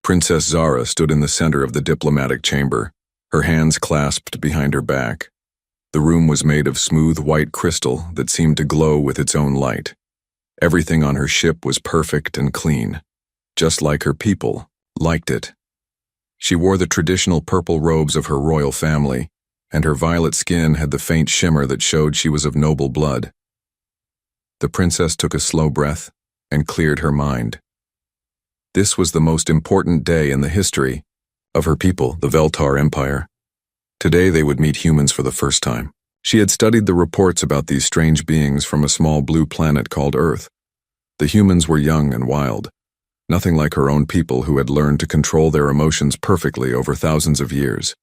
Princess Zara stood in the center of the diplomatic chamber, her hands clasped behind her back. The room was made of smooth white crystal that seemed to glow with its own light. Everything on her ship was perfect and clean, just like her people liked it. She wore the traditional purple robes of her royal family, and her violet skin had the faint shimmer that showed she was of noble blood. The princess took a slow breath and cleared her mind. This was the most important day in the history of her people, the Veltar Empire. Today they would meet humans for the first time. She had studied the reports about these strange beings from a small blue planet called Earth. The humans were young and wild, nothing like her own people who had learned to control their emotions perfectly over thousands of years.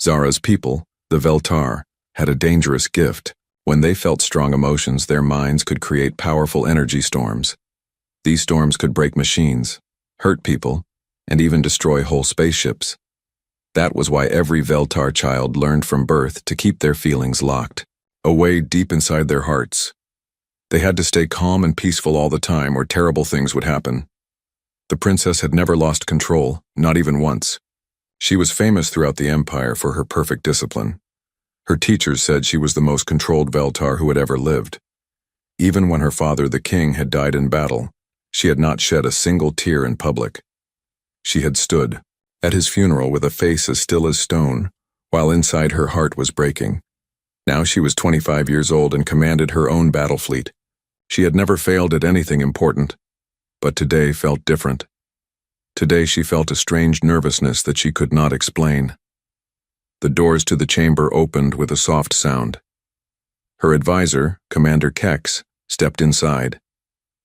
Zara's people, the Veltar, had a dangerous gift. When they felt strong emotions, their minds could create powerful energy storms. These storms could break machines, hurt people, and even destroy whole spaceships. That was why every Veltar child learned from birth to keep their feelings locked, away deep inside their hearts. They had to stay calm and peaceful all the time or terrible things would happen. The princess had never lost control, not even once. She was famous throughout the empire for her perfect discipline. Her teachers said she was the most controlled Veltar who had ever lived. Even when her father, the king, had died in battle, she had not shed a single tear in public. She had stood at his funeral with a face as still as stone, while inside her heart was breaking. Now she was 25 years old and commanded her own battle fleet. She had never failed at anything important, but today felt different. Today she felt a strange nervousness that she could not explain. The doors to the chamber opened with a soft sound. Her advisor, Commander Kex, stepped inside.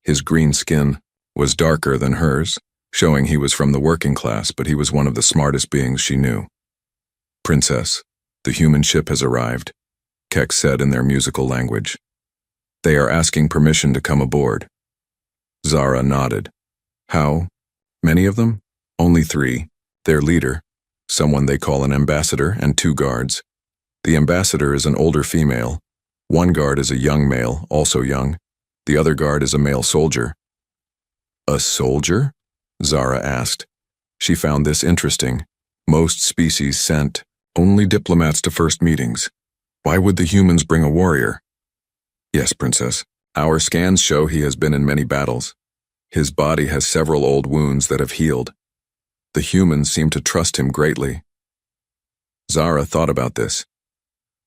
His green skin was darker than hers, showing he was from the working class, but he was one of the smartest beings she knew. "Princess, the human ship has arrived," Kex said in their musical language. "They are asking permission to come aboard." Zara nodded. "How? Many of them?" "Only 3. Their leader, someone they call an ambassador, and 2 guards. The ambassador is an older female. One guard is a young male, also young. The other guard is a male soldier." "A soldier?" Zara asked. She found this interesting. Most species sent only diplomats to first meetings. Why would the humans bring a warrior? "Yes, Princess. Our scans show he has been in many battles. His body has several old wounds that have healed. The humans seem to trust him greatly." Zara thought about this.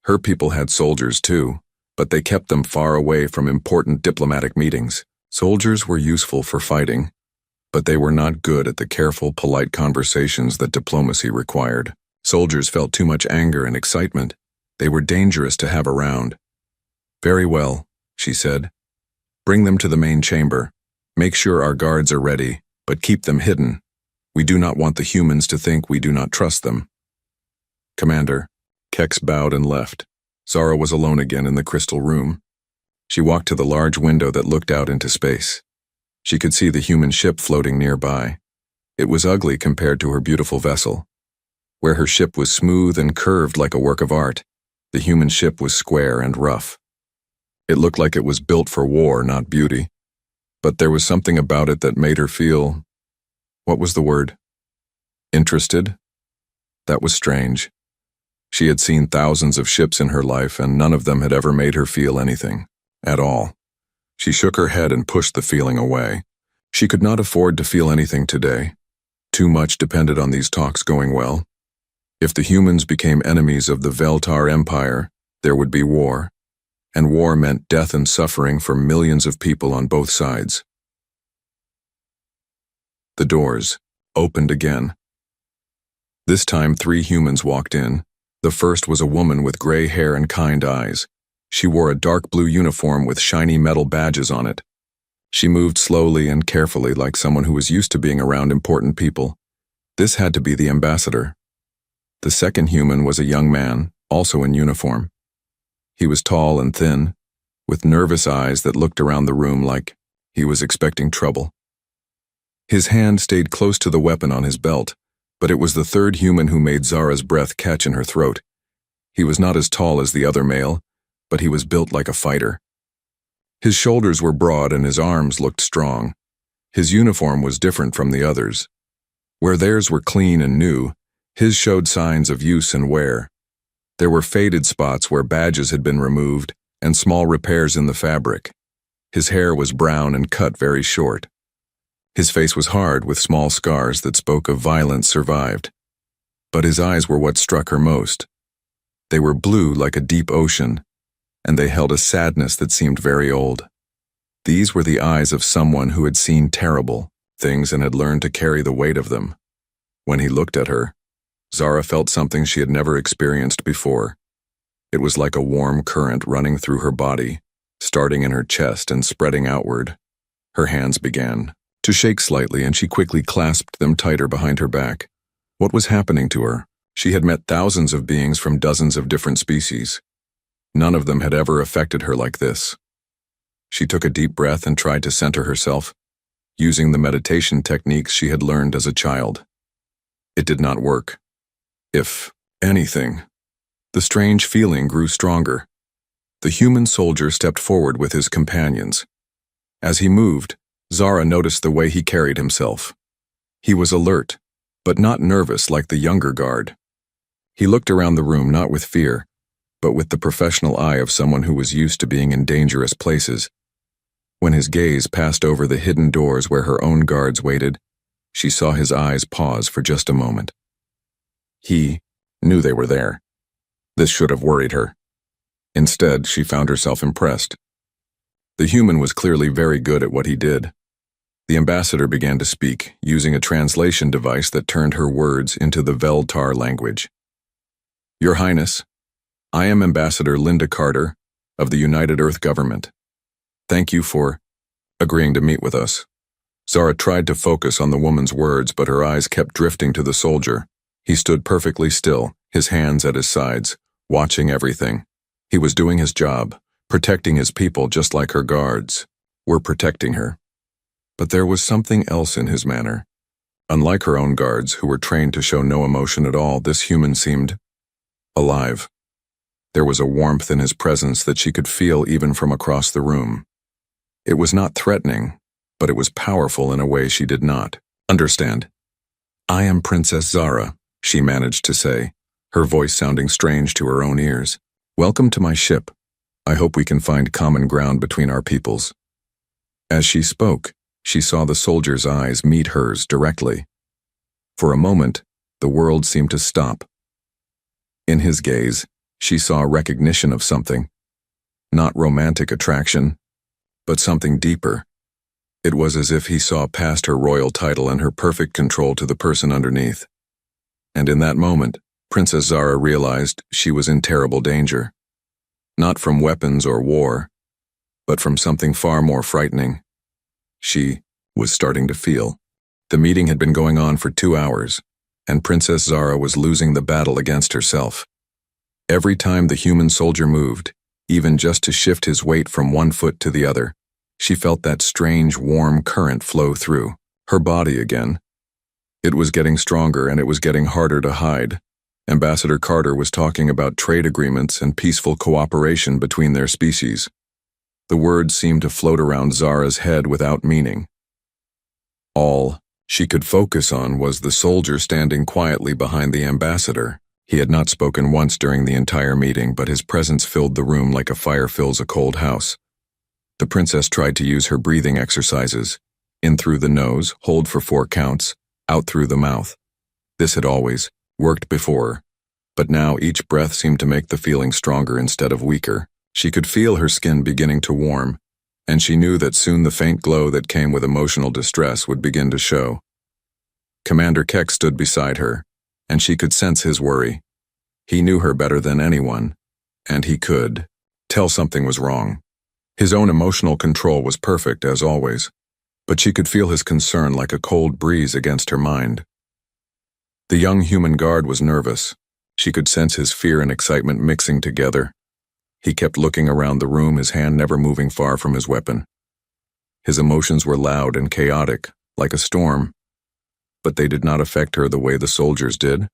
Her people had soldiers too, but they kept them far away from important diplomatic meetings. Soldiers were useful for fighting, but they were not good at the careful, polite conversations that diplomacy required. Soldiers felt too much anger and excitement. They were dangerous to have around. "Very well," she said. "Bring them to the main chamber. Make sure our guards are ready, but keep them hidden. We do not want the humans to think we do not trust them." "Commander." Kex bowed and left. Zara was alone again in the crystal room. She walked to the large window that looked out into space. She could see the human ship floating nearby. It was ugly compared to her beautiful vessel. Where her ship was smooth and curved like a work of art, the human ship was square and rough. It looked like it was built for war, not beauty. But there was something about it that made her feel, what was the word? Interested? That was strange. She had seen thousands of ships in her life, and none of them had ever made her feel anything, at all. She shook her head and pushed the feeling away. She could not afford to feel anything today. Too much depended on these talks going well. If the humans became enemies of the Veltar Empire, there would be war. And war meant death and suffering for millions of people on both sides. The doors opened again. This time 3 humans walked in. The first was a woman with gray hair and kind eyes. She wore a dark blue uniform with shiny metal badges on it. She moved slowly and carefully like someone who was used to being around important people. This had to be the ambassador. The second human was a young man, also in uniform. He was tall and thin, with nervous eyes that looked around the room like he was expecting trouble. His hand stayed close to the weapon on his belt, but it was the third human who made Zara's breath catch in her throat. He was not as tall as the other male, but he was built like a fighter. His shoulders were broad and his arms looked strong. His uniform was different from the others. Where theirs were clean and new, his showed signs of use and wear. There were faded spots where badges had been removed and small repairs in the fabric. His hair was brown and cut very short. His face was hard with small scars that spoke of violence survived. But his eyes were what struck her most. They were blue like a deep ocean, and they held a sadness that seemed very old. These were the eyes of someone who had seen terrible things and had learned to carry the weight of them. When he looked at her, Zara felt something she had never experienced before. It was like a warm current running through her body, starting in her chest and spreading outward. Her hands began to shake slightly, and she quickly clasped them tighter behind her back. What was happening to her? She had met thousands of beings from dozens of different species. None of them had ever affected her like this. She took a deep breath and tried to center herself, using the meditation techniques she had learned as a child. It did not work. If anything, the strange feeling grew stronger. The human soldier stepped forward with his companions. As he moved, Zara noticed the way he carried himself. He was alert, but not nervous like the younger guard. He looked around the room not with fear, but with the professional eye of someone who was used to being in dangerous places. When his gaze passed over the hidden doors where her own guards waited, she saw his eyes pause for just a moment. He knew they were there. This should have worried her. Instead, she found herself impressed. The human was clearly very good at what he did. The ambassador began to speak, using a translation device that turned her words into the Veltar language. Your Highness, I am Ambassador Linda Carter of the United Earth Government. Thank you for agreeing to meet with us. Zara tried to focus on the woman's words, but her eyes kept drifting to the soldier. He stood perfectly still, his hands at his sides, watching everything. He was doing his job, protecting his people just like her guards were protecting her. But there was something else in his manner. Unlike her own guards, who were trained to show no emotion at all, this human seemed alive. There was a warmth in his presence that she could feel even from across the room. It was not threatening, but it was powerful in a way she did not understand. I am Princess Zara, she managed to say, her voice sounding strange to her own ears. Welcome to my ship. I hope we can find common ground between our peoples. As she spoke, she saw the soldier's eyes meet hers directly. For a moment, the world seemed to stop. In his gaze, she saw recognition of something. Not romantic attraction, but something deeper. It was as if he saw past her royal title and her perfect control to the person underneath. And in that moment, Princess Zara realized she was in terrible danger. Not from weapons or war, but from something far more frightening. She was starting to feel. The meeting had been going on for 2 hours, and Princess Zara was losing the battle against herself. Every time the human soldier moved, even just to shift his weight from one foot to the other, she felt that strange, warm current flow through her body again. It was getting stronger, and it was getting harder to hide. Ambassador Carter was talking about trade agreements and peaceful cooperation between their species. The words seemed to float around Zara's head without meaning. All she could focus on was the soldier standing quietly behind the ambassador. He had not spoken once during the entire meeting, but his presence filled the room like a fire fills a cold house. The princess tried to use her breathing exercises. In through the nose, hold for 4 counts, out through the mouth. This had always worked before, but now each breath seemed to make the feeling stronger instead of weaker. She could feel her skin beginning to warm, and she knew that soon the faint glow that came with emotional distress would begin to show. Commander Keck stood beside her, and she could sense his worry. He knew her better than anyone, and he could tell something was wrong. His own emotional control was perfect, as always, but she could feel his concern like a cold breeze against her mind. The young human guard was nervous. She could sense his fear and excitement mixing together. He kept looking around the room, his hand never moving far from his weapon. His emotions were loud and chaotic, like a storm, but they did not affect her the way the soldiers did.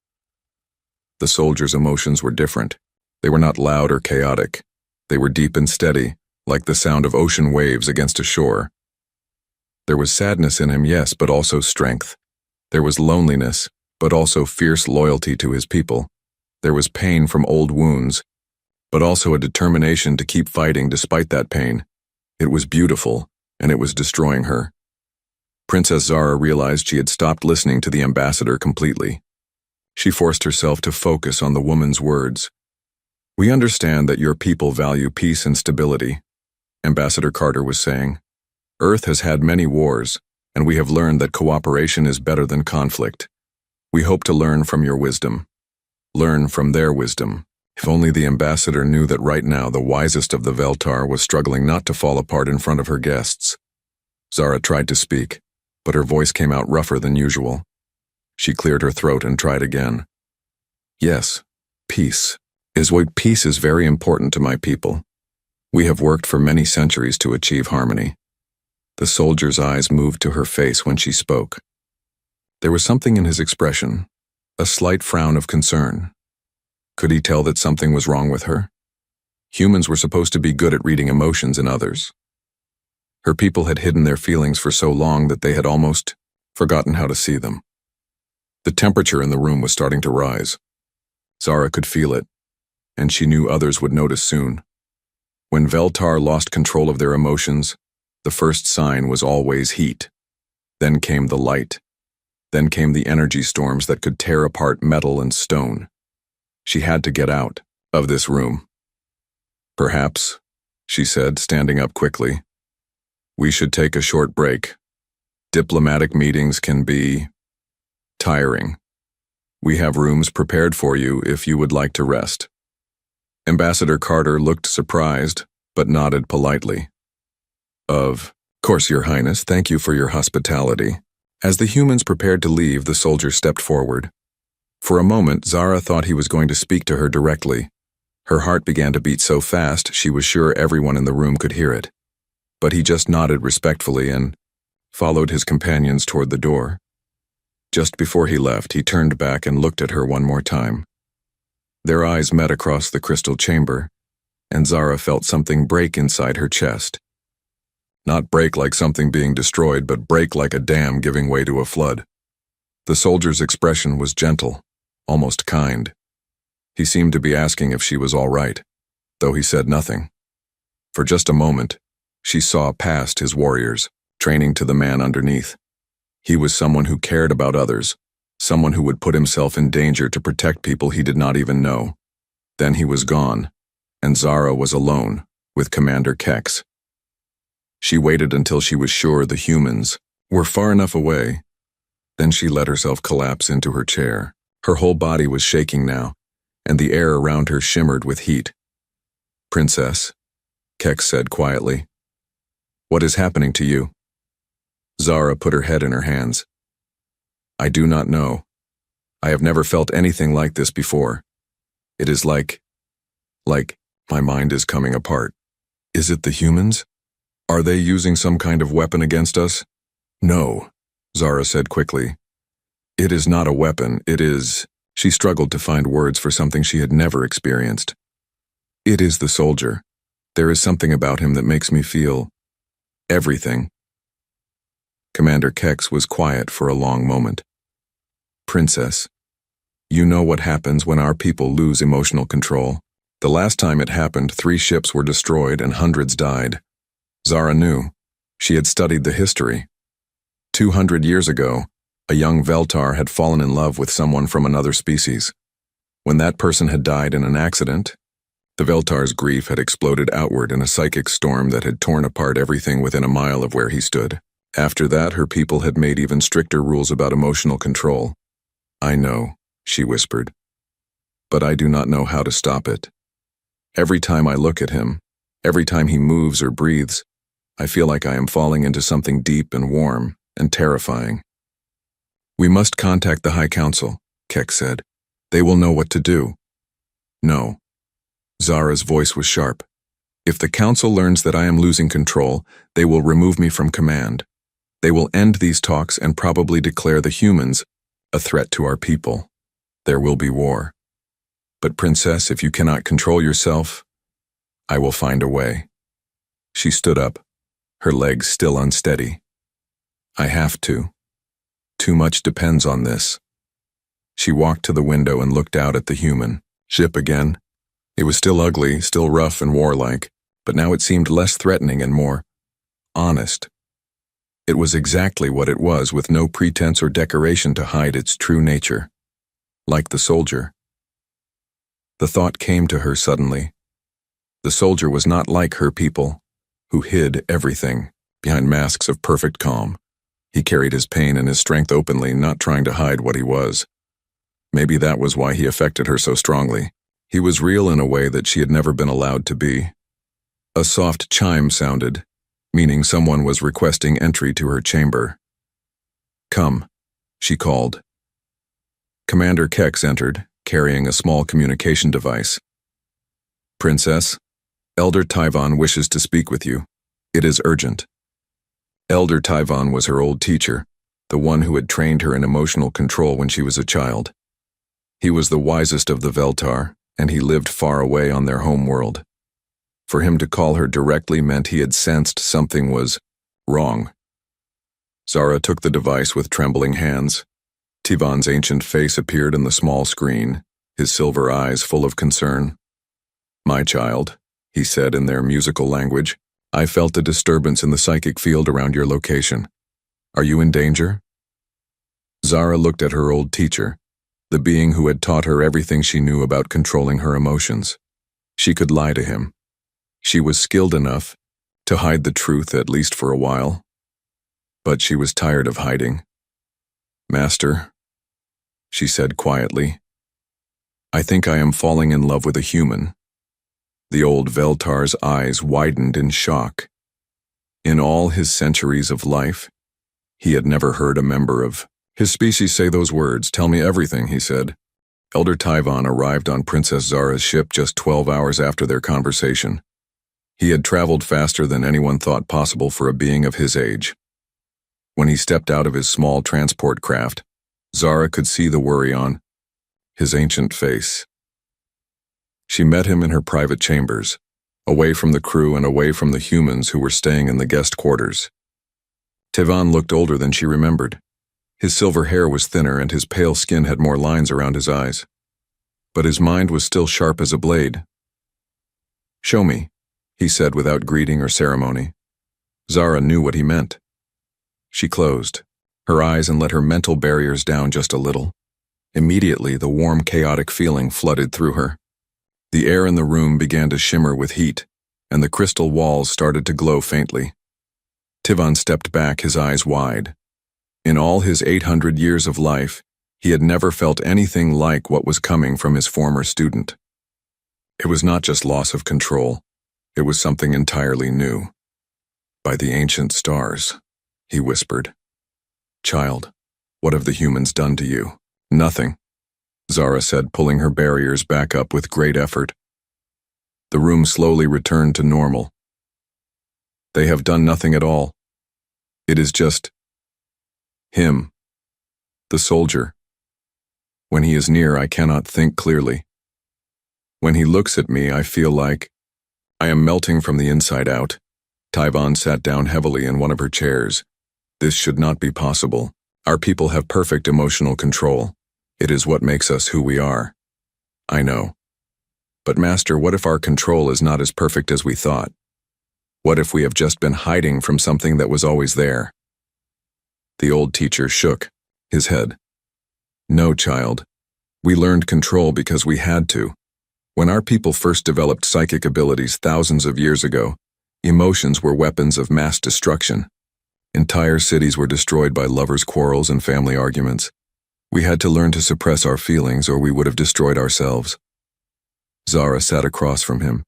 The soldiers' emotions were different. They were not loud or chaotic. They were deep and steady, like the sound of ocean waves against a shore. There was sadness in him, yes, but also strength. There was loneliness, but also fierce loyalty to his people. There was pain from old wounds, but also a determination to keep fighting despite that pain. It was beautiful, and it was destroying her. Princess Zara realized she had stopped listening to the ambassador completely. She forced herself to focus on the woman's words. "We understand that your people value peace and stability," Ambassador Carter was saying. "Earth has had many wars, and we have learned that cooperation is better than conflict. We hope to learn from your wisdom. Learn from their wisdom." If only the ambassador knew that right now the wisest of the Veltar was struggling not to fall apart in front of her guests. Zara tried to speak, but her voice came out rougher than usual. She cleared her throat and tried again. "Yes, peace is very important to my people. We have worked for many centuries to achieve harmony." The soldier's eyes moved to her face when she spoke. There was something in his expression, a slight frown of concern. Could he tell that something was wrong with her? Humans were supposed to be good at reading emotions in others. Her people had hidden their feelings for so long that they had almost forgotten how to see them. The temperature in the room was starting to rise. Zara could feel it, and she knew others would notice soon. When Veltar lost control of their emotions, the first sign was always heat. Then came the light. Then came the energy storms that could tear apart metal and stone. She had to get out of this room. "Perhaps," she said, standing up quickly, "we should take a short break. Diplomatic meetings can be tiring. We have rooms prepared for you if you would like to rest." Ambassador Carter looked surprised, but nodded politely. "Of course, Your Highness, thank you for your hospitality." As the humans prepared to leave, the soldier stepped forward. For a moment, Zara thought he was going to speak to her directly. Her heart began to beat so fast she was sure everyone in the room could hear it. But he just nodded respectfully and followed his companions toward the door. Just before he left, he turned back and looked at her one more time. Their eyes met across the crystal chamber, and Zara felt something break inside her chest. Not break like something being destroyed, but break like a dam giving way to a flood. The soldier's expression was gentle, almost kind. He seemed to be asking if she was all right, though he said nothing. For just a moment, she saw past his warriors, training to the man underneath. He was someone who cared about others, someone who would put himself in danger to protect people he did not even know. Then he was gone, and Zara was alone with Commander Kex. She waited until she was sure the humans were far enough away. Then she let herself collapse into her chair. Her whole body was shaking now, and the air around her shimmered with heat. "Princess," Kex said quietly, "what is happening to you?" Zara put her head in her hands. "I do not know. I have never felt anything like this before. It is like my mind is coming apart. Is it the humans? Are they using some kind of weapon against us?" "No," Zara said quickly. "It is not a weapon, it is..." She struggled to find words for something she had never experienced. "It is the soldier. There is something about him that makes me feel everything." Commander Kex was quiet for a long moment. "Princess, you know what happens when our people lose emotional control. The last time it happened, 3 ships were destroyed and hundreds died." Zara knew. She had studied the history. 200 years ago, a young Veltar had fallen in love with someone from another species. When that person had died in an accident, the Veltar's grief had exploded outward in a psychic storm that had torn apart everything within a mile of where he stood. After that, her people had made even stricter rules about emotional control. "I know," she whispered, "but I do not know how to stop it. Every time I look at him, every time he moves or breathes, I feel like I am falling into something deep and warm and terrifying." "We must contact the High Council," Kex said. "They will know what to do." "No." Zara's voice was sharp. "If the Council learns that I am losing control, they will remove me from command. They will end these talks and probably declare the humans a threat to our people. There will be war. But Princess, if you cannot control yourself, I will find a way." She stood up, her legs still unsteady. "I have to. Too much depends on this. She walked to the window and looked out at the human ship again. It was still ugly, still rough and warlike, but now it seemed less threatening and more honest. It was exactly what it was, with no pretense or decoration to hide its true nature. Like the soldier. The thought came to her suddenly. The soldier was not like her people, who hid everything behind masks of perfect calm. He carried his pain and his strength openly, not trying to hide what he was. Maybe that was why he affected her so strongly. He was real in a way that she had never been allowed to be. A soft chime sounded, meaning someone was requesting entry to her chamber. "Come," she called. Commander Kex entered, carrying a small communication device. "Princess, Elder Tyvon wishes to speak with you. It is urgent." Elder Tyvon was her old teacher, the one who had trained her in emotional control when she was a child. He was the wisest of the Veltar, and he lived far away on their home world. For him to call her directly meant he had sensed something was wrong. Zara took the device with trembling hands. Tyvon's ancient face appeared in the small screen, his silver eyes full of concern. "My child," he said in their musical language, "I felt a disturbance in the psychic field around your location. Are you in danger?" Zara looked at her old teacher, the being who had taught her everything she knew about controlling her emotions. She could lie to him. She was skilled enough to hide the truth, at least for a while. But she was tired of hiding. "Master," she said quietly, "I think I am falling in love with a human." The old Veltar's eyes widened in shock. In all his centuries of life, he had never heard a member of his species say those words. "Tell me everything," he said. Elder Tyvon arrived on Princess Zara's ship just 12 hours after their conversation. He had traveled faster than anyone thought possible for a being of his age. When he stepped out of his small transport craft, Zara could see the worry on his ancient face. She met him in her private chambers, away from the crew and away from the humans who were staying in the guest quarters. Tyvon looked older than she remembered. His silver hair was thinner and his pale skin had more lines around his eyes. But his mind was still sharp as a blade. "Show me," he said without greeting or ceremony. Zara knew what he meant. She closed her eyes and let her mental barriers down just a little. Immediately, the warm, chaotic feeling flooded through her. The air in the room began to shimmer with heat, and the crystal walls started to glow faintly. Tyvon stepped back, his eyes wide. In all his 800 years of life, he had never felt anything like what was coming from his former student. It was not just loss of control. It was something entirely new. "By the ancient stars," he whispered. "Child, what have the humans done to you?" "Nothing," Zara said, pulling her barriers back up with great effort. The room slowly returned to normal. "They have done nothing at all. It is just him, the soldier. When he is near, I cannot think clearly. When he looks at me, I feel like I am melting from the inside out." Tyvon sat down heavily in one of her chairs. "This should not be possible. Our people have perfect emotional control. It is what makes us who we are." "I know. But Master, what if our control is not as perfect as we thought? What if we have just been hiding from something that was always there?" The old teacher shook his head. "No, child. We learned control because we had to. When our people first developed psychic abilities thousands of years ago, emotions were weapons of mass destruction. Entire cities were destroyed by lovers' quarrels and family arguments. We had to learn to suppress our feelings or we would have destroyed ourselves." Zara sat across from him.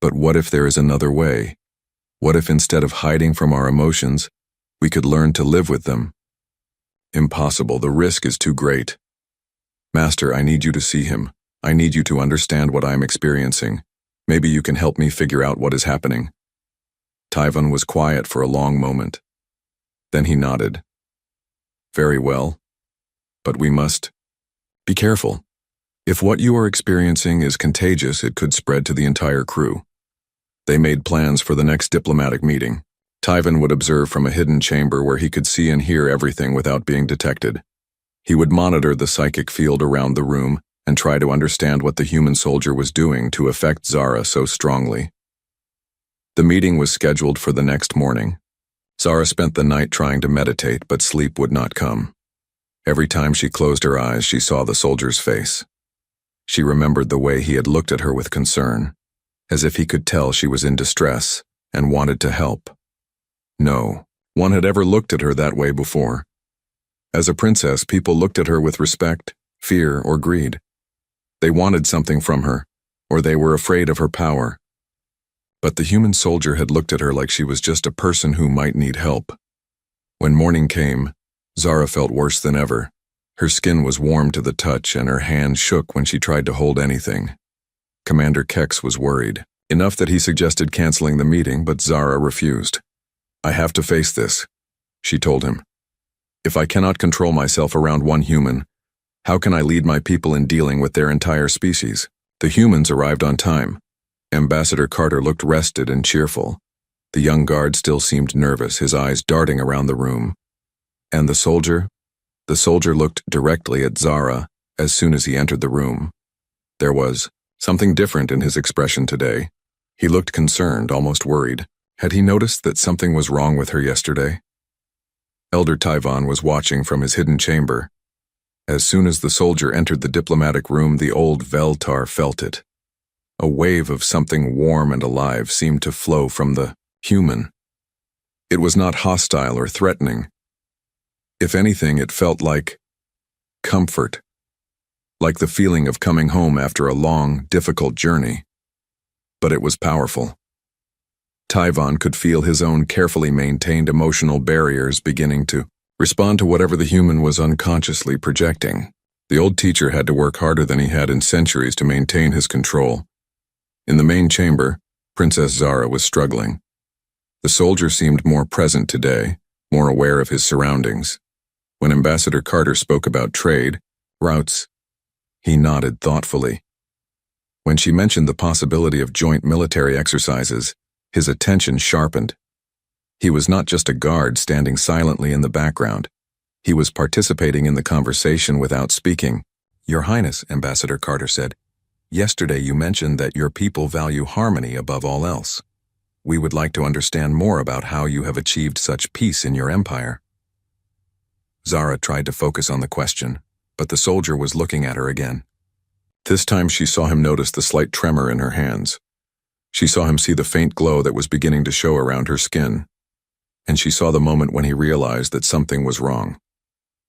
"But what if there is another way? What if instead of hiding from our emotions, we could learn to live with them?" "Impossible. The risk is too great. Master, I need you to see him. I need you to understand what I am experiencing. Maybe you can help me figure out what is happening." Tyvon was quiet for a long moment. Then he nodded. "Very well. But we must be careful. If what you are experiencing is contagious, it could spread to the entire crew." They made plans for the next diplomatic meeting. Tyvan would observe from a hidden chamber where he could see and hear everything without being detected. He would monitor the psychic field around the room and try to understand what the human soldier was doing to affect Zara so strongly. The meeting was scheduled for the next morning. Zara spent the night trying to meditate, but sleep would not come. Every time she closed her eyes, she saw the soldier's face. She remembered the way he had looked at her with concern, as if he could tell she was in distress and wanted to help. No one had ever looked at her that way before. As a princess, people looked at her with respect, fear, or greed. They wanted something from her, or they were afraid of her power. But the human soldier had looked at her like she was just a person who might need help. When morning came, Zara felt worse than ever. Her skin was warm to the touch and her hand shook when she tried to hold anything. Commander Kex was worried, enough that he suggested canceling the meeting, but Zara refused. "I have to face this," she told him. "If I cannot control myself around one human, how can I lead my people in dealing with their entire species?" The humans arrived on time. Ambassador Carter looked rested and cheerful. The young guard still seemed nervous, his eyes darting around the room. And the soldier? The soldier looked directly at Zara as soon as he entered the room. There was something different in his expression today. He looked concerned, almost worried. Had he noticed that something was wrong with her yesterday? Elder Tyvan was watching from his hidden chamber. As soon as the soldier entered the diplomatic room, the old Veltar felt it. A wave of something warm and alive seemed to flow from the human. It was not hostile or threatening. If anything, it felt like comfort, like the feeling of coming home after a long, difficult journey. But it was powerful. Tyvan could feel his own carefully maintained emotional barriers beginning to respond to whatever the human was unconsciously projecting. The old teacher had to work harder than he had in centuries to maintain his control. In the main chamber, Princess Zara was struggling. The soldier seemed more present today, more aware of his surroundings. When Ambassador Carter spoke about trade, routes, he nodded thoughtfully. When she mentioned the possibility of joint military exercises, his attention sharpened. He was not just a guard standing silently in the background. He was participating in the conversation without speaking. "Your Highness," Ambassador Carter said, "yesterday you mentioned that your people value harmony above all else. We would like to understand more about how you have achieved such peace in your empire." Zara tried to focus on the question, but the soldier was looking at her again. This time she saw him notice the slight tremor in her hands. She saw him see the faint glow that was beginning to show around her skin. And she saw the moment when he realized that something was wrong.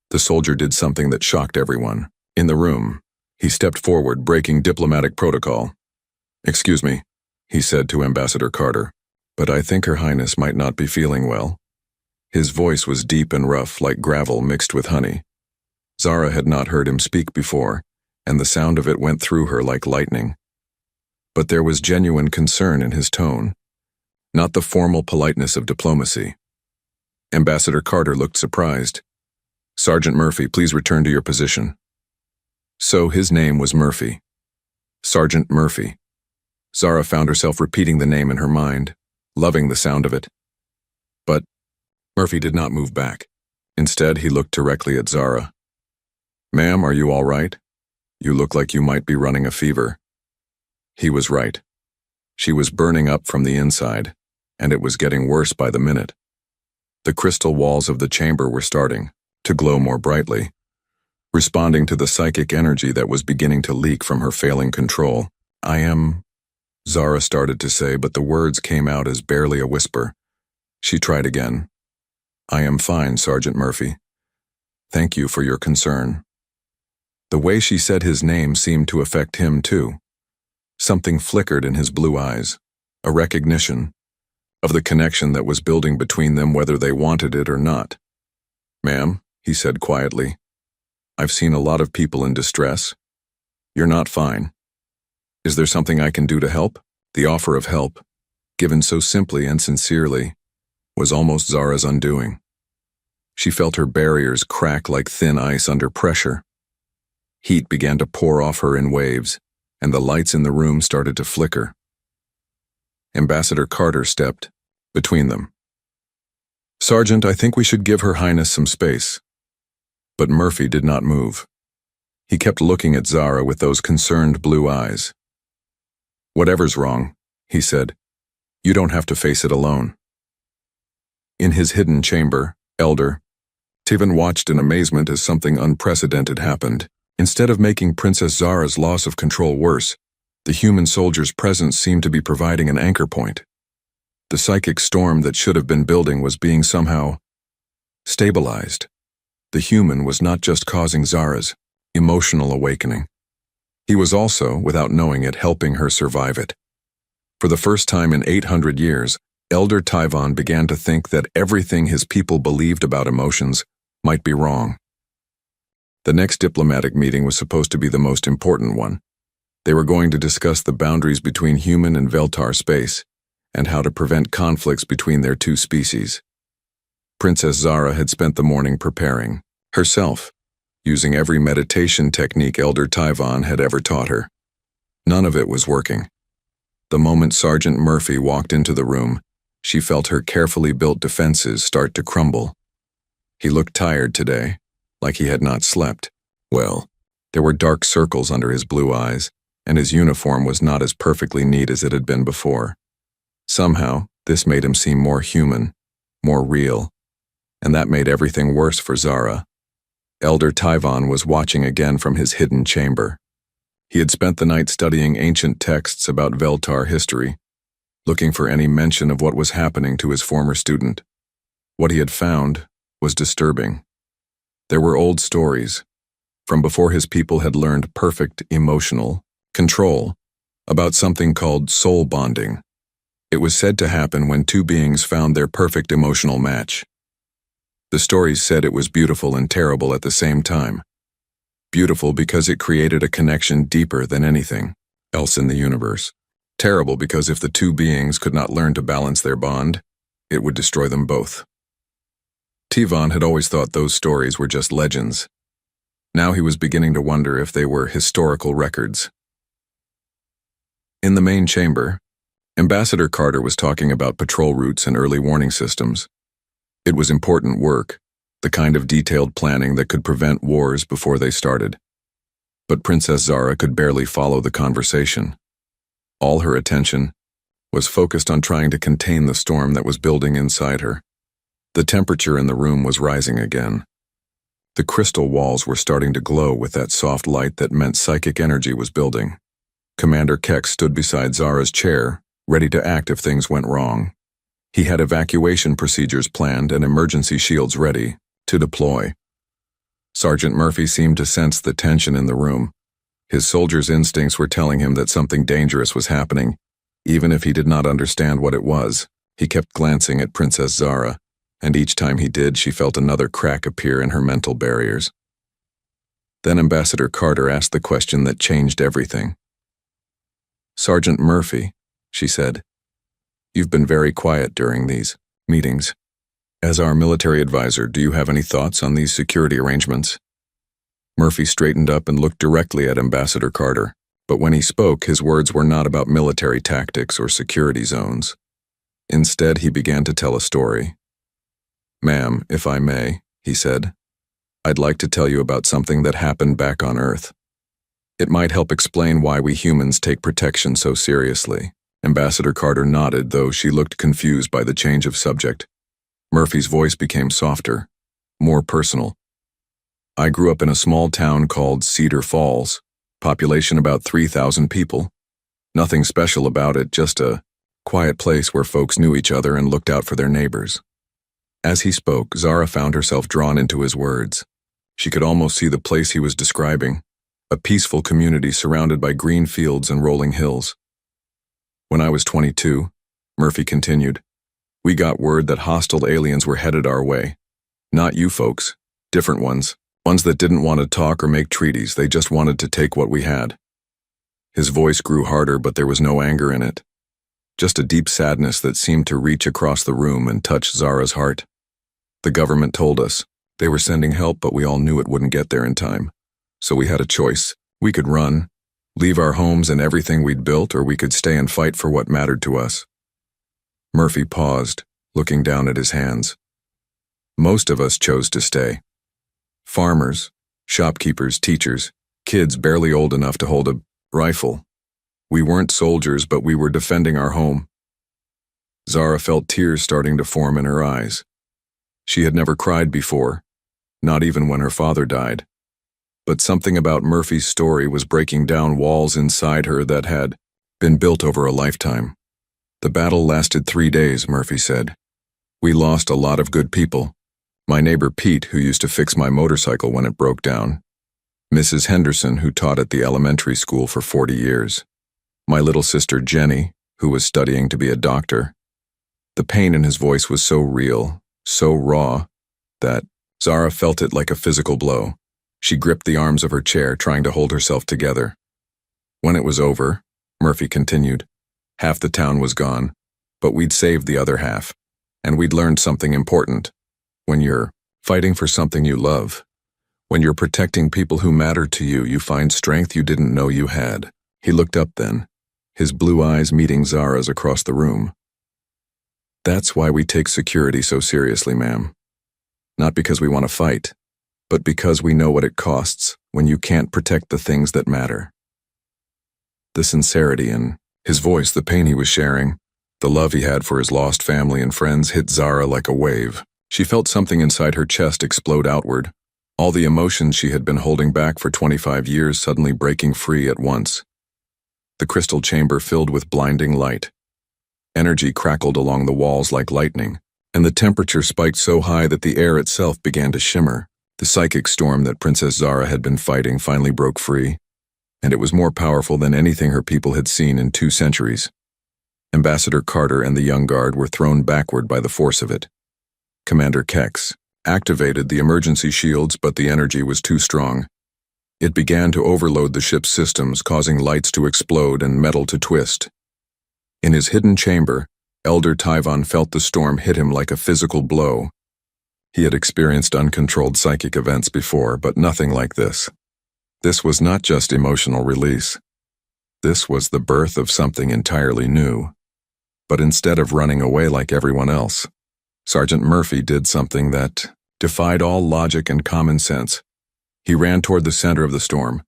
The soldier did something that shocked everyone. In the room, he stepped forward, breaking diplomatic protocol. "Excuse me," he said to Ambassador Carter, "but I think Her Highness might not be feeling well." His voice was deep and rough, like gravel mixed with honey. Zara had not heard him speak before, and the sound of it went through her like lightning. But there was genuine concern in his tone, not the formal politeness of diplomacy. Ambassador Carter looked surprised. "Sergeant Murphy, please return to your position." So his name was Murphy. Sergeant Murphy. Zara found herself repeating the name in her mind, loving the sound of it. But Murphy did not move back. Instead, he looked directly at Zara. "Ma'am, are you all right? You look like you might be running a fever." He was right. She was burning up from the inside, and it was getting worse by the minute. The crystal walls of the chamber were starting to glow more brightly, responding to the psychic energy that was beginning to leak from her failing control. "I am," Zara started to say, but the words came out as barely a whisper. She tried again. "I am fine, Sergeant Murphy. Thank you for your concern." The way she said his name seemed to affect him too. Something flickered in his blue eyes, a recognition of the connection that was building between them whether they wanted it or not. "Ma'am," he said quietly, "I've seen a lot of people in distress. You're not fine. Is there something I can do to help?" The offer of help, given so simply and sincerely, was almost Zara's undoing. She felt her barriers crack like thin ice under pressure. Heat began to pour off her in waves, and the lights in the room started to flicker. Ambassador Carter stepped between them. "Sergeant, I think we should give Her Highness some space." But Murphy did not move. He kept looking at Zara with those concerned blue eyes. "Whatever's wrong," he said, "you don't have to face it alone." In his hidden chamber, Elder Tivan watched in amazement as something unprecedented happened. Instead of making Princess Zara's loss of control worse, the human soldier's presence seemed to be providing an anchor point. The psychic storm that should have been building was being somehow stabilized. The human was not just causing Zara's emotional awakening. He was also, without knowing it, helping her survive it. For the first time in 800 years, Elder Tivan began to think that everything his people believed about emotions might be wrong. The next diplomatic meeting was supposed to be the most important one. They were going to discuss the boundaries between human and Veltar space, and how to prevent conflicts between their two species. Princess Zara had spent the morning preparing, herself, using every meditation technique Elder Tivan had ever taught her. None of it was working. The moment Sergeant Murphy walked into the room, she felt her carefully built defenses start to crumble. He looked tired today, like he had not slept. Well, there were dark circles under his blue eyes, and his uniform was not as perfectly neat as it had been before. Somehow, this made him seem more human, more real, and that made everything worse for Zara. Elder Tivan was watching again from his hidden chamber. He had spent the night studying ancient texts about Veltar history, looking for any mention of what was happening to his former student. What he had found was disturbing. There were old stories, from before his people had learned perfect emotional control, about something called soul bonding. It was said to happen when two beings found their perfect emotional match. The stories said it was beautiful and terrible at the same time. Beautiful because it created a connection deeper than anything else in the universe. Terrible because if the two beings could not learn to balance their bond, it would destroy them both. Tivan had always thought those stories were just legends. Now he was beginning to wonder if they were historical records. In the main chamber, Ambassador Carter was talking about patrol routes and early warning systems. It was important work, the kind of detailed planning that could prevent wars before they started. But Princess Zara could barely follow the conversation. All her attention was focused on trying to contain the storm that was building inside her. The temperature in the room was rising again. The crystal walls were starting to glow with that soft light that meant psychic energy was building. Commander Keck stood beside Zara's chair, ready to act if things went wrong. He had evacuation procedures planned and emergency shields ready to deploy. Sergeant Murphy seemed to sense the tension in the room. His soldier's instincts were telling him that something dangerous was happening. Even if he did not understand what it was, he kept glancing at Princess Zara, and each time he did, she felt another crack appear in her mental barriers. Then Ambassador Carter asked the question that changed everything. "Sergeant Murphy," she said, "you've been very quiet during these meetings. As our military advisor, do you have any thoughts on these security arrangements?" Murphy straightened up and looked directly at Ambassador Carter, but when he spoke, his words were not about military tactics or security zones. Instead, he began to tell a story. "Ma'am, if I may," he said, "I'd like to tell you about something that happened back on Earth. It might help explain why we humans take protection so seriously." Ambassador Carter nodded, though she looked confused by the change of subject. Murphy's voice became softer, more personal. "I grew up in a small town called Cedar Falls, population about 3,000 people. Nothing special about it, just a quiet place where folks knew each other and looked out for their neighbors." As he spoke, Zara found herself drawn into his words. She could almost see the place he was describing, a peaceful community surrounded by green fields and rolling hills. "When I was 22, Murphy continued, we got word that hostile aliens were headed our way. Not you folks, different ones that didn't want to talk or make treaties, they just wanted to take what we had." His voice grew harder, but there was no anger in it. Just a deep sadness that seemed to reach across the room and touch Zara's heart. "The government told us. They were sending help, but we all knew it wouldn't get there in time. So we had a choice. We could run, leave our homes and everything we'd built, or we could stay and fight for what mattered to us." Murphy paused, looking down at his hands. Most of us chose to stay. Farmers, shopkeepers, teachers, kids barely old enough to hold a rifle. We weren't soldiers, but we were defending our home. Zara felt tears starting to form in her eyes. She had never cried before, not even when her father died. But something about Murphy's story was breaking down walls inside her that had been built over a lifetime. The battle lasted 3 days, Murphy said. We lost a lot of good people. My neighbor Pete, who used to fix my motorcycle when it broke down. Mrs. Henderson, who taught at the elementary school for 40 years. My little sister Jenny, who was studying to be a doctor. The pain in his voice was so real, so raw, that Zara felt it like a physical blow. She gripped the arms of her chair, trying to hold herself together. When it was over, Murphy continued, half the town was gone, but we'd saved the other half, and we'd learned something important. When you're fighting for something you love, when you're protecting people who matter to you, you find strength you didn't know you had. He looked up then, his blue eyes meeting Zara's across the room. That's why we take security so seriously, ma'am. Not because we want to fight, but because we know what it costs when you can't protect the things that matter. The sincerity in his voice, the pain he was sharing, the love he had for his lost family and friends hit Zara like a wave. She felt something inside her chest explode outward, all the emotions she had been holding back for 25 years suddenly breaking free at once. The crystal chamber filled with blinding light. Energy crackled along the walls like lightning, and the temperature spiked so high that the air itself began to shimmer. The psychic storm that Princess Zara had been fighting finally broke free, and it was more powerful than anything her people had seen in 2 centuries. Ambassador Carter and the young guard were thrown backward by the force of it. Commander Kex activated the emergency shields, but the energy was too strong. It began to overload the ship's systems, causing lights to explode and metal to twist. In his hidden chamber, Elder Tyvon felt the storm hit him like a physical blow. He had experienced uncontrolled psychic events before, but nothing like this. This was not just emotional release. This was the birth of something entirely new. But instead of running away like everyone else, Sergeant Murphy did something that defied all logic and common sense. He ran toward the center of the storm.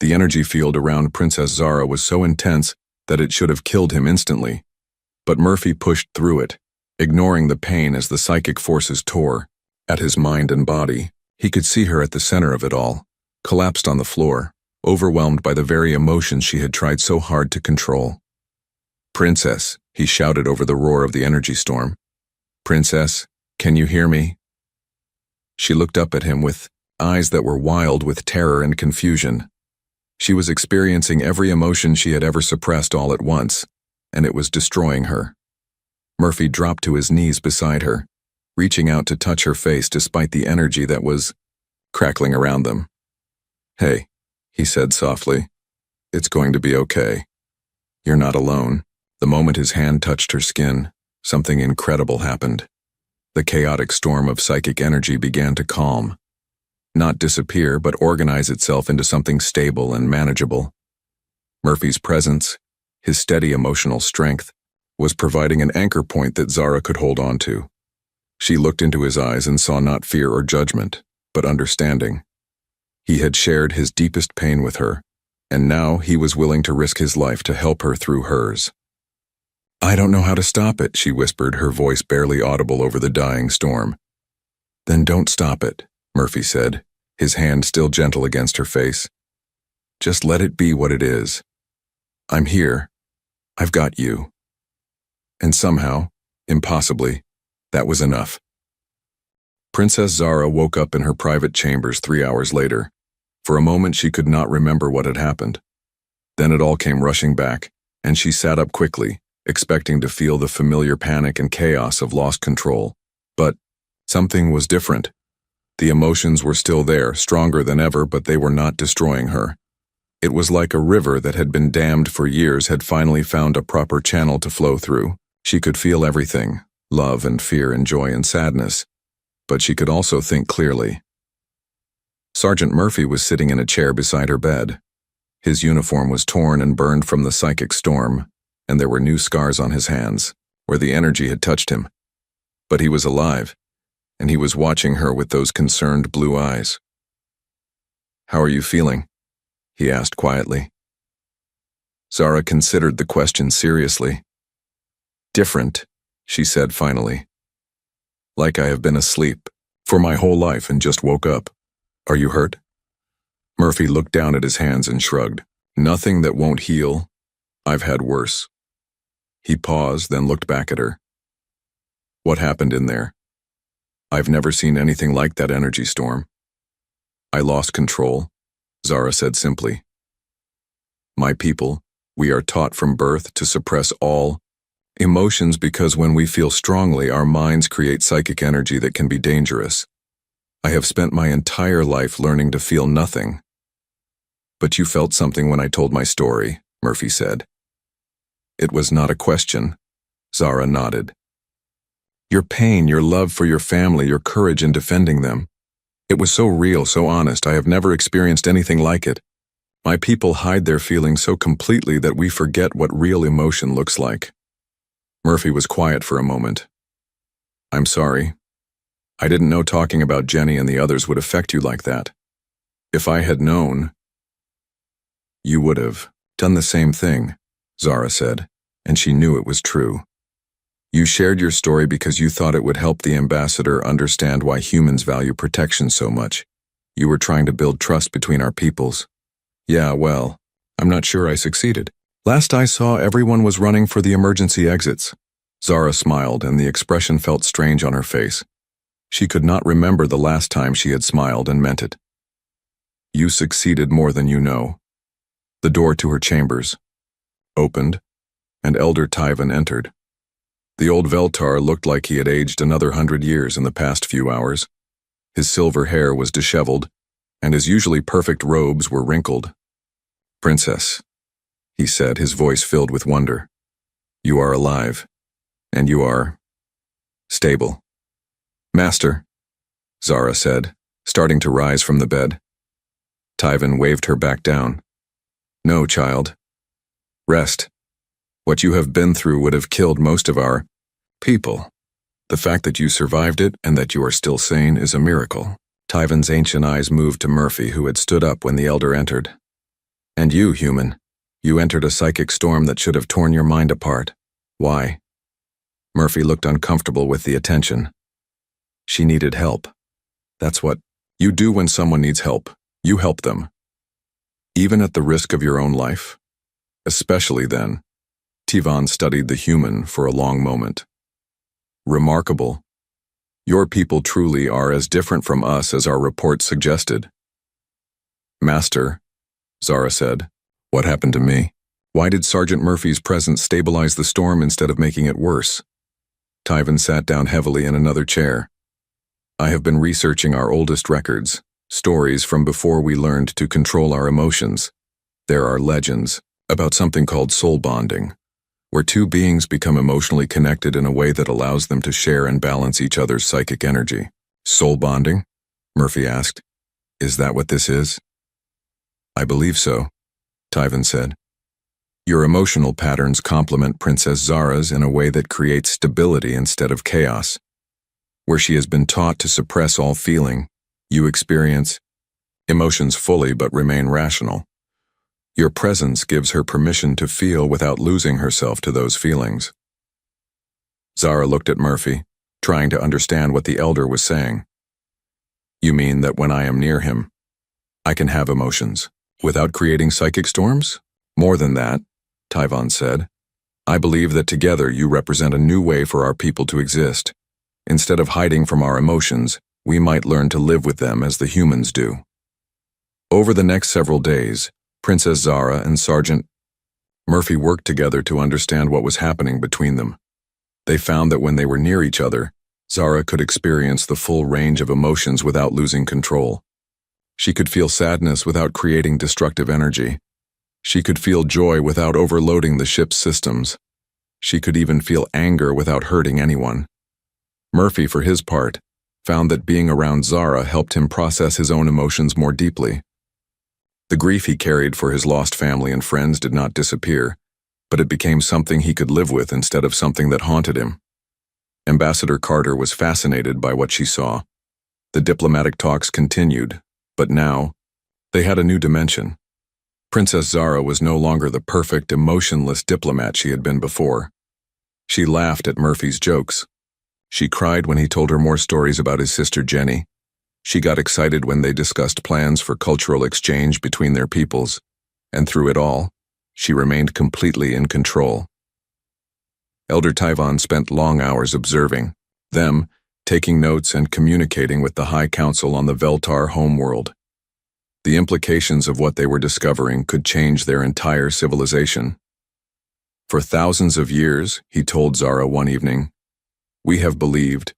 The energy field around Princess Zara was so intense that it should have killed him instantly. But Murphy pushed through it, ignoring the pain as the psychic forces tore at his mind and body. He could see her at the center of it all, collapsed on the floor, overwhelmed by the very emotions she had tried so hard to control. "Princess," he shouted over the roar of the energy storm. "Princess, can you hear me?" She looked up at him with eyes that were wild with terror and confusion. She was experiencing every emotion she had ever suppressed all at once, and it was destroying her. Murphy dropped to his knees beside her, reaching out to touch her face despite the energy that was crackling around them. "Hey," he said softly, "it's going to be okay. You're not alone." The moment his hand touched her skin, something incredible happened. The chaotic storm of psychic energy began to calm. Not disappear, but organize itself into something stable and manageable. Murphy's presence, his steady emotional strength, was providing an anchor point that Zara could hold on to. She looked into his eyes and saw not fear or judgment, but understanding. He had shared his deepest pain with her, and now he was willing to risk his life to help her through hers. "I don't know how to stop it," she whispered, her voice barely audible over the dying storm. "Then don't stop it," Murphy said, his hand still gentle against her face. "Just let it be what it is. I'm here. I've got you." And somehow, impossibly, that was enough. Princess Zara woke up in her private chambers 3 hours later. For a moment she could not remember what had happened. Then it all came rushing back, and she sat up quickly, expecting to feel the familiar panic and chaos of lost control. But something was different. The emotions were still there, stronger than ever, but they were not destroying her. It was like a river that had been dammed for years had finally found a proper channel to flow through. She could feel everything, love and fear and joy and sadness, but she could also think clearly. Sergeant Murphy was sitting in a chair beside her bed. His uniform was torn and burned from the psychic storm, and there were new scars on his hands, where the energy had touched him. But he was alive. and he was watching her with those concerned blue eyes. "How are you feeling?" he asked quietly. Zara considered the question seriously. "Different," she said finally. "Like I have been asleep for my whole life and just woke up. Are you hurt?" Murphy looked down at his hands and shrugged. "Nothing that won't heal. I've had worse." He paused, then looked back at her. "What happened in there?" "I've never seen anything like that energy storm." "I lost control," Zara said simply. "My people, we are taught from birth to suppress all emotions because when we feel strongly, our minds create psychic energy that can be dangerous. I have spent my entire life learning to feel nothing." "But you felt something when I told my story," Murphy said. "It was not a question." Zara nodded. "Your pain, your love for your family, your courage in defending them. It was so real, so honest. I have never experienced anything like it. My people hide their feelings so completely that we forget what real emotion looks like." Murphy was quiet for a moment. "I'm sorry. I didn't know talking about Jenny and the others would affect you like that. If I had known, you would have done the same thing," Zara said, and she knew it was true. "You shared your story because you thought it would help the ambassador understand why humans value protection so much. You were trying to build trust between our peoples. Yeah, well, I'm not sure I succeeded. Last I saw, everyone was running for the emergency exits." Zara smiled, and the expression felt strange on her face. She could not remember the last time she had smiled and meant it. "You succeeded more than you know." The door to her chambers opened, and Elder Tyvan entered. The old Veltar looked like he had aged another 100 years in the past few hours. His silver hair was disheveled, and his usually perfect robes were wrinkled. "Princess," he said, his voice filled with wonder. "You are alive, and you are stable." "Master," Zara said, starting to rise from the bed. Tyvan waved her back down. "No, child. Rest. What you have been through would have killed most of our people. The fact that you survived it and that you are still sane is a miracle." Tyvan's ancient eyes moved to Murphy, who had stood up when the elder entered. "And you, human, you entered a psychic storm that should have torn your mind apart. Why?" Murphy looked uncomfortable with the attention. "She needed help. That's what you do when someone needs help. You help them. Even at the risk of your own life? Especially then." Tyvan studied the human for a long moment. "Remarkable. Your people truly are as different from us as our reports suggested." "Master," Zara said, "what happened to me? Why did Sergeant Murphy's presence stabilize the storm instead of making it worse?" Tyvan sat down heavily in another chair. "I have been researching our oldest records, stories from before we learned to control our emotions. There are legends about something called soul bonding, where two beings become emotionally connected in a way that allows them to share and balance each other's psychic energy." "Soul bonding?" Murphy asked. "Is that what this is?" "I believe so," Tyvan said. "Your emotional patterns complement Princess Zara's in a way that creates stability instead of chaos. Where she has been taught to suppress all feeling, you experience emotions fully but remain rational. Your presence gives her permission to feel without losing herself to those feelings." Zara looked at Murphy, trying to understand what the elder was saying. "You mean that when I am near him, I can have emotions, without creating psychic storms?" "More than that," Tyvan said. "I believe that together you represent a new way for our people to exist. Instead of hiding from our emotions, we might learn to live with them as the humans do." Over the next several days, Princess Zara and Sergeant Murphy worked together to understand what was happening between them. They found that when they were near each other, Zara could experience the full range of emotions without losing control. She could feel sadness without creating destructive energy. She could feel joy without overloading the ship's systems. She could even feel anger without hurting anyone. Murphy, for his part, found that being around Zara helped him process his own emotions more deeply. The grief he carried for his lost family and friends did not disappear, but it became something he could live with instead of something that haunted him. Ambassador Carter was fascinated by what she saw. The diplomatic talks continued, but now, they had a new dimension. Princess Zara was no longer the perfect, emotionless diplomat she had been before. She laughed at Murphy's jokes. She cried when he told her more stories about his sister Jenny. She got excited when they discussed plans for cultural exchange between their peoples, and through it all, she remained completely in control. Elder Tyvon spent long hours observing them, taking notes and communicating with the High Council on the Veltar homeworld. The implications of what they were discovering could change their entire civilization. For thousands of years, he told Zara one evening, we have believed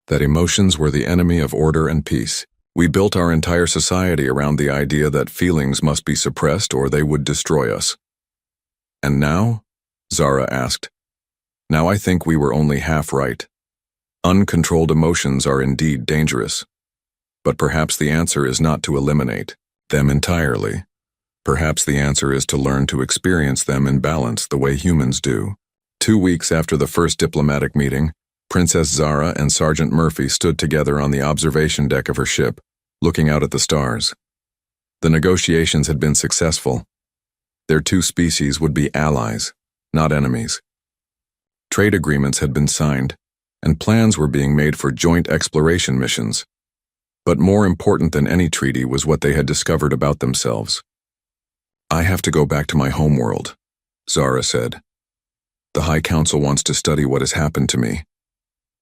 that emotions were the enemy of order and peace. We built our entire society around the idea that feelings must be suppressed or they would destroy us. And now? Zara asked. Now I think we were only half right. Uncontrolled emotions are indeed dangerous. But perhaps the answer is not to eliminate them entirely. Perhaps the answer is to learn to experience them in balance the way humans do. 2 weeks after the first diplomatic meeting, Princess Zara and Sergeant Murphy stood together on the observation deck of her ship, looking out at the stars. The negotiations had been successful. Their two species would be allies, not enemies. Trade agreements had been signed, and plans were being made for joint exploration missions. But more important than any treaty was what they had discovered about themselves. I have to go back to my homeworld, Zara said. The High Council wants to study what has happened to me.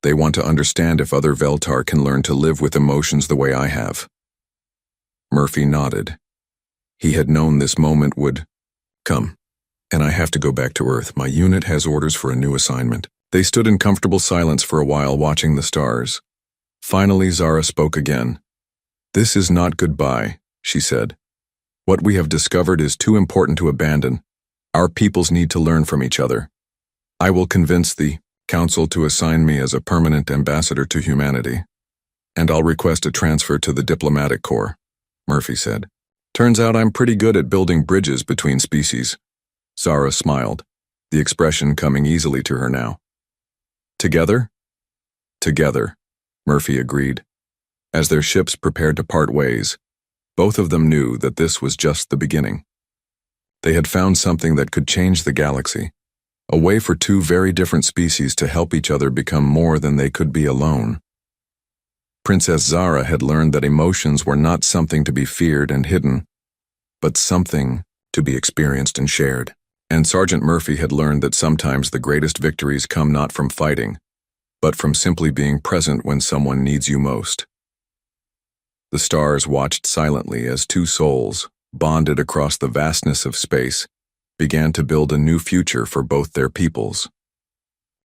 They want to understand if other Veltar can learn to live with emotions the way I have. Murphy nodded. He had known this moment would come, and I have to go back to Earth. My unit has orders for a new assignment. They stood in comfortable silence for a while, watching the stars. Finally, Zara spoke again. This is not goodbye, she said. What we have discovered is too important to abandon. Our peoples need to learn from each other. I will convince the Council to assign me as a permanent ambassador to humanity. And I'll request a transfer to the diplomatic corps, Murphy said. Turns out I'm pretty good at building bridges between species. Zara smiled, the expression coming easily to her now. Together? Together, Murphy agreed. As their ships prepared to part ways, both of them knew that this was just the beginning. They had found something that could change the galaxy. A way for two very different species to help each other become more than they could be alone. Princess Zara had learned that emotions were not something to be feared and hidden, but something to be experienced and shared. And Sergeant Murphy had learned that sometimes the greatest victories come not from fighting, but from simply being present when someone needs you most. The stars watched silently as two souls, bonded across the vastness of space, began to build a new future for both their peoples.